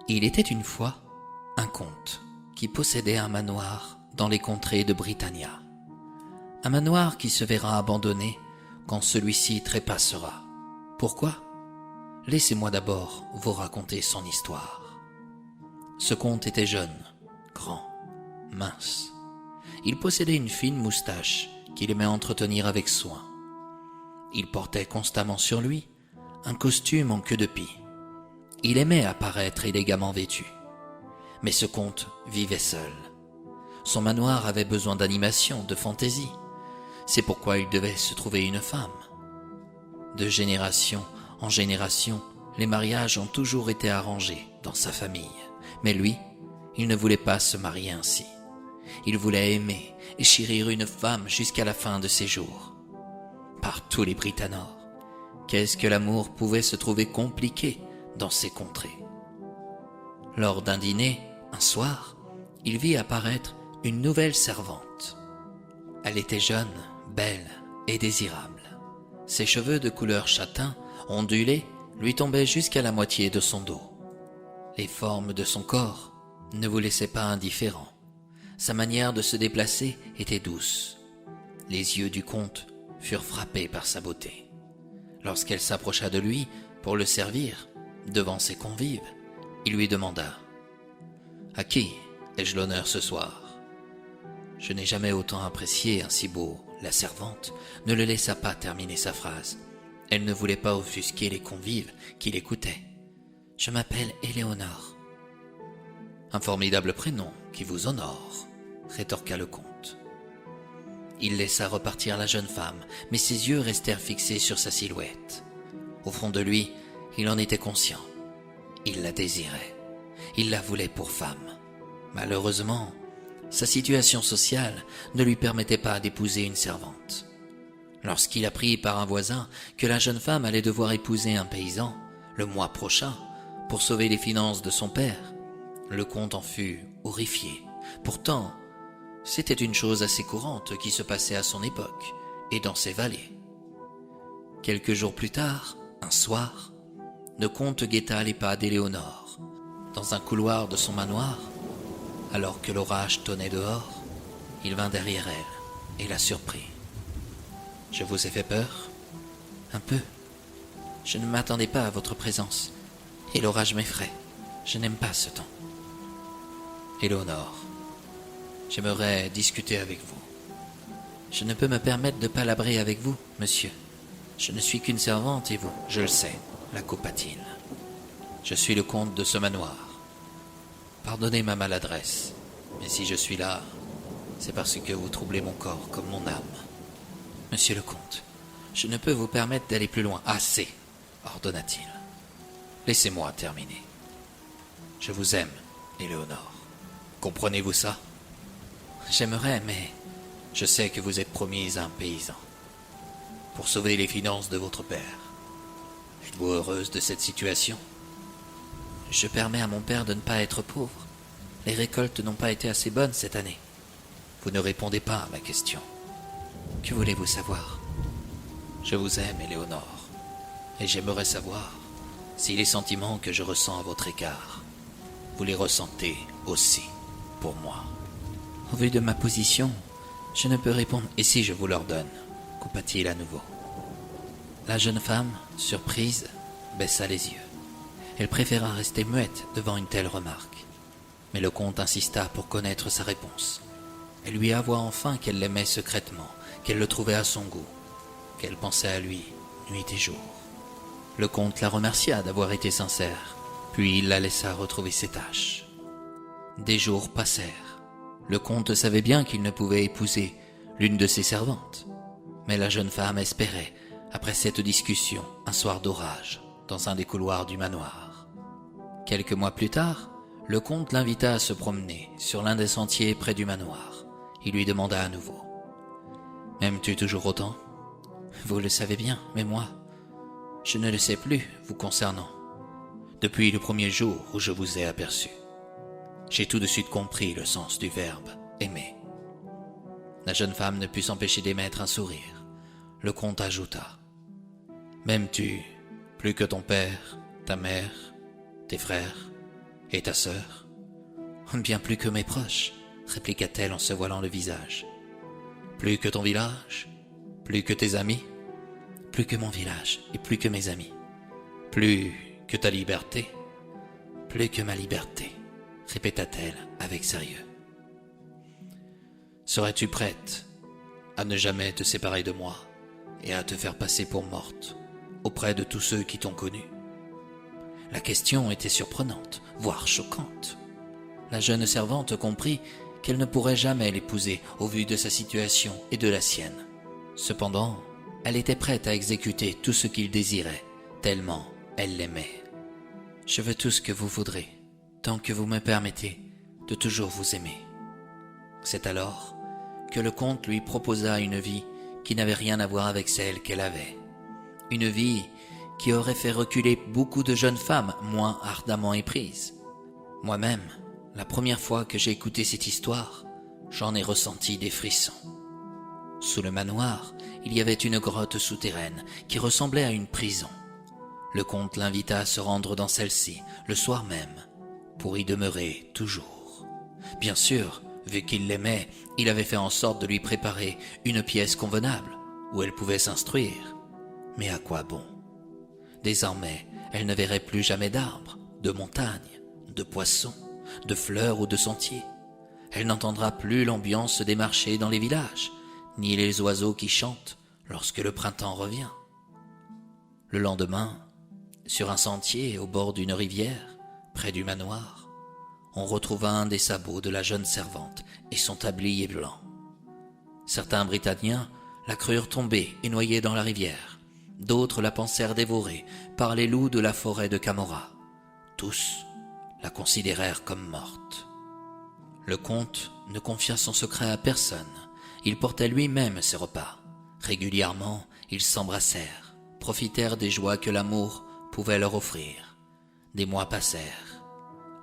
Il était une fois un comte qui possédait un manoir dans les contrées de Britannia. Un manoir qui se verra abandonné quand celui-ci trépassera. Pourquoi ? Laissez-moi d'abord vous raconter son histoire. Ce comte était jeune, grand, mince. Il possédait une fine moustache qu'il aimait entretenir avec soin. Il portait constamment sur lui un costume en queue de pie. Il aimait apparaître élégamment vêtu. Mais ce comte vivait seul. Son manoir avait besoin d'animation, de fantaisie. C'est pourquoi il devait se trouver une femme. De génération en génération, les mariages ont toujours été arrangés dans sa famille. Mais lui, il ne voulait pas se marier ainsi. Il voulait aimer et chérir une femme jusqu'à la fin de ses jours. Par tous les Britanores, qu'est-ce que l'amour pouvait se trouver compliqué dans ces contrées. Lors d'un dîner, un soir, il vit apparaître une nouvelle servante. Elle était jeune, belle et désirable. Ses cheveux de couleur châtain, ondulés, lui tombaient jusqu'à la moitié de son dos. Les formes de son corps ne vous laissaient pas indifférent. Sa manière de se déplacer était douce. Les yeux du comte furent frappés par sa beauté. Lorsqu'elle s'approcha de lui pour le servir, devant ses convives, il lui demanda « À qui ai-je l'honneur ce soir ?» Je n'ai jamais autant apprécié un si beau. La servante ne le laissa pas terminer sa phrase. Elle ne voulait pas offusquer les convives qui l'écoutaient. « Je m'appelle Éléonore. »« Un formidable prénom qui vous honore, » rétorqua le comte. Il laissa repartir la jeune femme, mais ses yeux restèrent fixés sur sa silhouette. Au fond de lui, il en était conscient. Il la désirait. Il la voulait pour femme. Malheureusement, sa situation sociale ne lui permettait pas d'épouser une servante. Lorsqu'il apprit par un voisin que la jeune femme allait devoir épouser un paysan le mois prochain pour sauver les finances de son père, le comte en fut horrifié. Pourtant, c'était une chose assez courante qui se passait à son époque et dans ses vallées. Quelques jours plus tard, un soir, le comte guetta les pas d'Éléonore dans un couloir de son manoir. Alors que l'orage tonnait dehors, il vint derrière elle et la surprit. « Je vous ai fait peur ? Un peu. Je ne m'attendais pas à votre présence, et l'orage m'effraie. Je n'aime pas ce temps. »« Éléonore, j'aimerais discuter avec vous. »« Je ne peux me permettre de palabrer avec vous, monsieur. Je ne suis qu'une servante et vous, je le sais, la coupa-t-il. Je suis le comte de ce manoir. Pardonnez ma maladresse, mais si je suis là, c'est parce que vous troublez mon corps comme mon âme. Monsieur le comte, je ne peux vous permettre d'aller plus loin. Assez, ordonna-t-il. Laissez-moi terminer. Je vous aime, Éléonore. Comprenez-vous ça ? J'aimerais, mais je sais que vous êtes promise à un paysan. Pour sauver les finances de votre père. Êtes-vous heureuse de cette situation ? Je permets à mon père de ne pas être pauvre. Les récoltes n'ont pas été assez bonnes cette année. Vous ne répondez pas à ma question. Que voulez-vous savoir ? Je vous aime, Éléonore, et j'aimerais savoir si les sentiments que je ressens à votre égard, vous les ressentez aussi pour moi. Au vu de ma position, je ne peux répondre. Et si je vous l'ordonne ? Coupa-t-il à nouveau. La jeune femme, surprise, baissa les yeux. Elle préféra rester muette devant une telle remarque. Mais le comte insista pour connaître sa réponse. Elle lui avoua enfin qu'elle l'aimait secrètement, qu'elle le trouvait à son goût, qu'elle pensait à lui nuit et jour. Le comte la remercia d'avoir été sincère, puis il la laissa retrouver ses tâches. Des jours passèrent. Le comte savait bien qu'il ne pouvait épouser l'une de ses servantes. Mais la jeune femme espérait, après cette discussion, un soir d'orage, dans un des couloirs du manoir. Quelques mois plus tard, le comte l'invita à se promener sur l'un des sentiers près du manoir. Il lui demanda à nouveau « M'aimes-tu toujours autant ? Vous le savez bien, mais moi, je ne le sais plus vous concernant. Depuis le premier jour où je vous ai aperçu, j'ai tout de suite compris le sens du verbe « aimer ». La jeune femme ne put s'empêcher d'émettre un sourire. Le comte ajouta « M'aimes-tu plus que ton père, ta mère, tes frères, Et ta sœur ? Bien plus que mes proches, répliqua-t-elle en se voilant le visage. Plus que ton village ? Plus que tes amis ? Plus que mon village et plus que mes amis. Plus que ta liberté ? Plus que ma liberté, répéta-t-elle avec sérieux. Serais-tu prête à ne jamais te séparer de moi et à te faire passer pour morte auprès de tous ceux qui t'ont connue ? La question était surprenante, voire choquante. La jeune servante comprit qu'elle ne pourrait jamais l'épouser au vu de sa situation et de la sienne. Cependant, elle était prête à exécuter tout ce qu'il désirait, tellement elle l'aimait. « Je veux tout ce que vous voudrez, tant que vous me permettez de toujours vous aimer. » C'est alors que le comte lui proposa une vie qui n'avait rien à voir avec celle qu'elle avait. Une vie qui aurait fait reculer beaucoup de jeunes femmes moins ardemment éprises. Moi-même, la première fois que j'ai écouté cette histoire, j'en ai ressenti des frissons. Sous le manoir, il y avait une grotte souterraine qui ressemblait à une prison. Le comte l'invita à se rendre dans celle-ci le soir même, pour y demeurer toujours. Bien sûr, vu qu'il l'aimait, il avait fait en sorte de lui préparer une pièce convenable où elle pouvait s'instruire. Mais à quoi bon ? Désormais, elle ne verrait plus jamais d'arbres, de montagnes, de poissons, de fleurs ou de sentiers. Elle n'entendra plus l'ambiance des marchés dans les villages, ni les oiseaux qui chantent lorsque le printemps revient. Le lendemain, sur un sentier au bord d'une rivière, près du manoir, on retrouva un des sabots de la jeune servante et son tablier blanc. Certains Britanniens la crurent tombée et noyée dans la rivière. D'autres la pensèrent dévorée par les loups de la forêt de Camorra. Tous la considérèrent comme morte. Le comte ne confia son secret à personne. Il portait lui-même ses repas. Régulièrement, ils s'embrassèrent, profitèrent des joies que l'amour pouvait leur offrir. Des mois passèrent.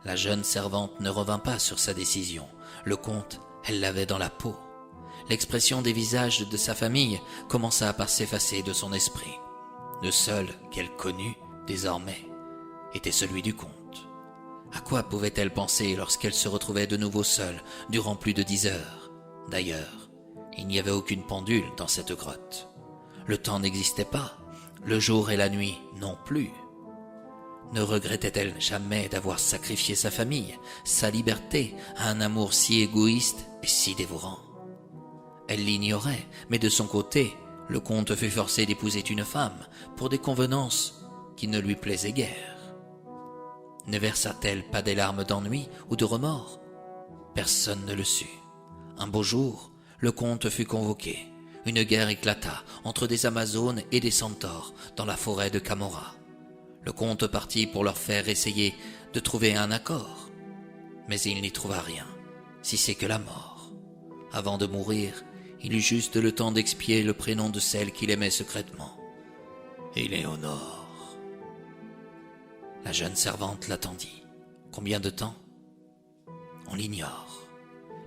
La jeune servante ne revint pas sur sa décision. Le comte, elle l'avait dans la peau. L'expression des visages de sa famille commença par s'effacer de son esprit. Le seul qu'elle connut, désormais, était celui du comte. À quoi pouvait-elle penser lorsqu'elle se retrouvait de nouveau seule durant plus de 10 heures ? D'ailleurs, il n'y avait aucune pendule dans cette grotte. Le temps n'existait pas, le jour et la nuit non plus. Ne regrettait-elle jamais d'avoir sacrifié sa famille, sa liberté, à un amour si égoïste et si dévorant ? Elle l'ignorait, mais de son côté, le comte fut forcé d'épouser une femme pour des convenances qui ne lui plaisaient guère. Ne versa-t-elle pas des larmes d'ennui ou de remords ? Personne ne le sut. Un beau jour, le comte fut convoqué. Une guerre éclata entre des Amazones et des Centaures dans la forêt de Camorra. Le comte partit pour leur faire essayer de trouver un accord. Mais il n'y trouva rien, si c'est que la mort. Avant de mourir, il eut juste le temps d'expier le prénom de celle qu'il aimait secrètement. Éléonore. La jeune servante l'attendit. Combien de temps ? On l'ignore.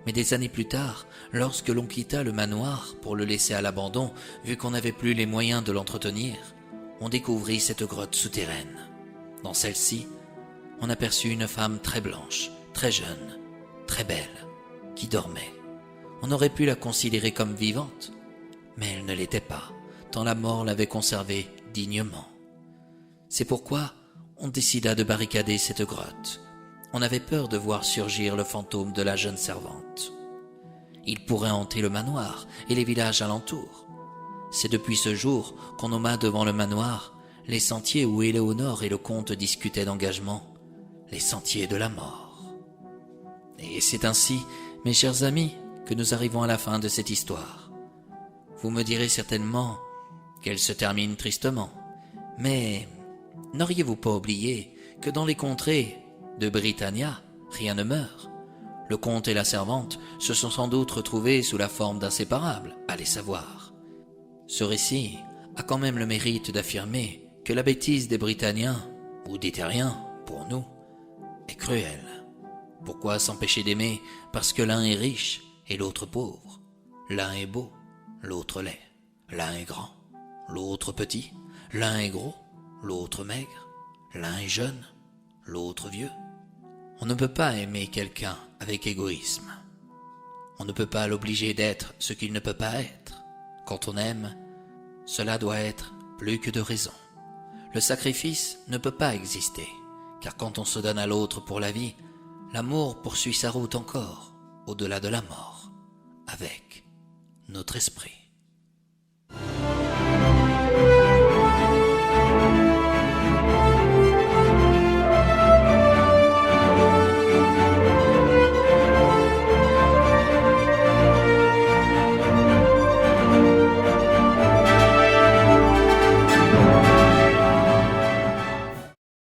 Mais des années plus tard, lorsque l'on quitta le manoir pour le laisser à l'abandon, vu qu'on n'avait plus les moyens de l'entretenir, on découvrit cette grotte souterraine. Dans celle-ci, on aperçut une femme très blanche, très jeune, très belle, qui dormait. On aurait pu la considérer comme vivante, mais elle ne l'était pas, tant la mort l'avait conservée dignement. C'est pourquoi on décida de barricader cette grotte. On avait peur de voir surgir le fantôme de la jeune servante. Il pourrait hanter le manoir et les villages alentours. C'est depuis ce jour qu'on nomma devant le manoir les sentiers où Éléonore et le comte discutaient d'engagement, les sentiers de la mort. Et c'est ainsi, mes chers amis, que nous arrivons à la fin de cette histoire. Vous me direz certainement qu'elle se termine tristement, mais n'auriez-vous pas oublié que dans les contrées de Britannia, rien ne meurt ? Le comte et la servante se sont sans doute retrouvés sous la forme d'inséparables, allez savoir. Ce récit a quand même le mérite d'affirmer que la bêtise des Britanniens, ou des Terriens, pour nous, est cruelle. Pourquoi s'empêcher d'aimer parce que l'un est riche et l'autre pauvre ? L'un est beau, l'autre laid. L'un est grand, l'autre petit. L'un est gros, l'autre maigre. L'un est jeune, l'autre vieux. On ne peut pas aimer quelqu'un avec égoïsme. On ne peut pas l'obliger d'être ce qu'il ne peut pas être. Quand on aime, cela doit être plus que de raison. Le sacrifice ne peut pas exister, car quand on se donne à l'autre pour la vie, l'amour poursuit sa route encore, au-delà de la mort, avec notre esprit.